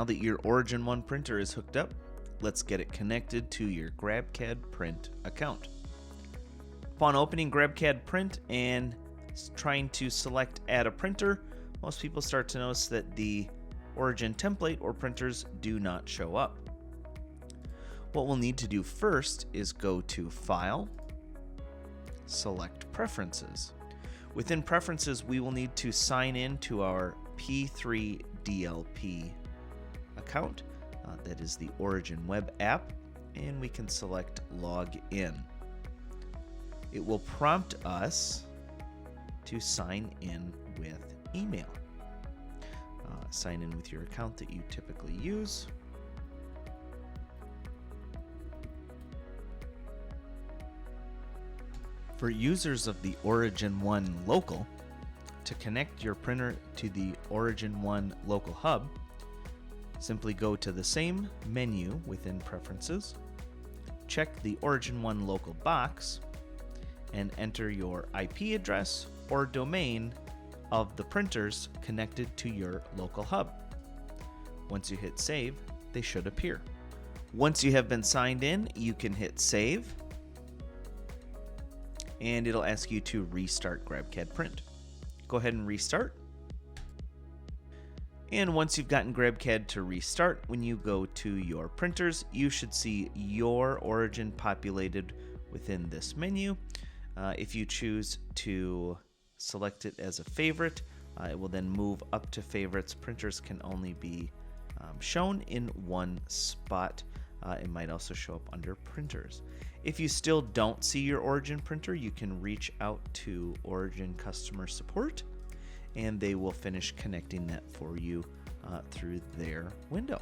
Now that your Origin 1 printer is hooked up, let's get it connected to your GrabCAD Print account. Upon opening GrabCAD Print and trying to select Add a Printer, most people start to notice that the Origin template or printers do not show up. What we'll need to do first is go to File, select Preferences. Within Preferences, we will need to sign in to our P3 DLP account. That is the Origin web app, and we can select Log In. It will prompt us to sign in with email. Sign in with your account that you typically use. For users of the Origin 1 local, to connect your printer to the Origin 1 local hub, simply go to the same menu within Preferences, check the Origin 1 local box, and enter your IP address or domain of the printers connected to your local hub. Once you hit Save, they should appear. Once you have been signed in, you can hit Save, and it'll ask you to restart GrabCAD Print. Go ahead and restart. And once you've gotten GrabCAD to restart, when you go to your printers, you should see your Origin populated within this menu. If you choose to select it as a favorite, it will then move up to favorites. Printers can only be shown in one spot. It might also show up under printers. If you still don't see your Origin printer, you can reach out to Origin customer support, and they will finish connecting that for you through their window.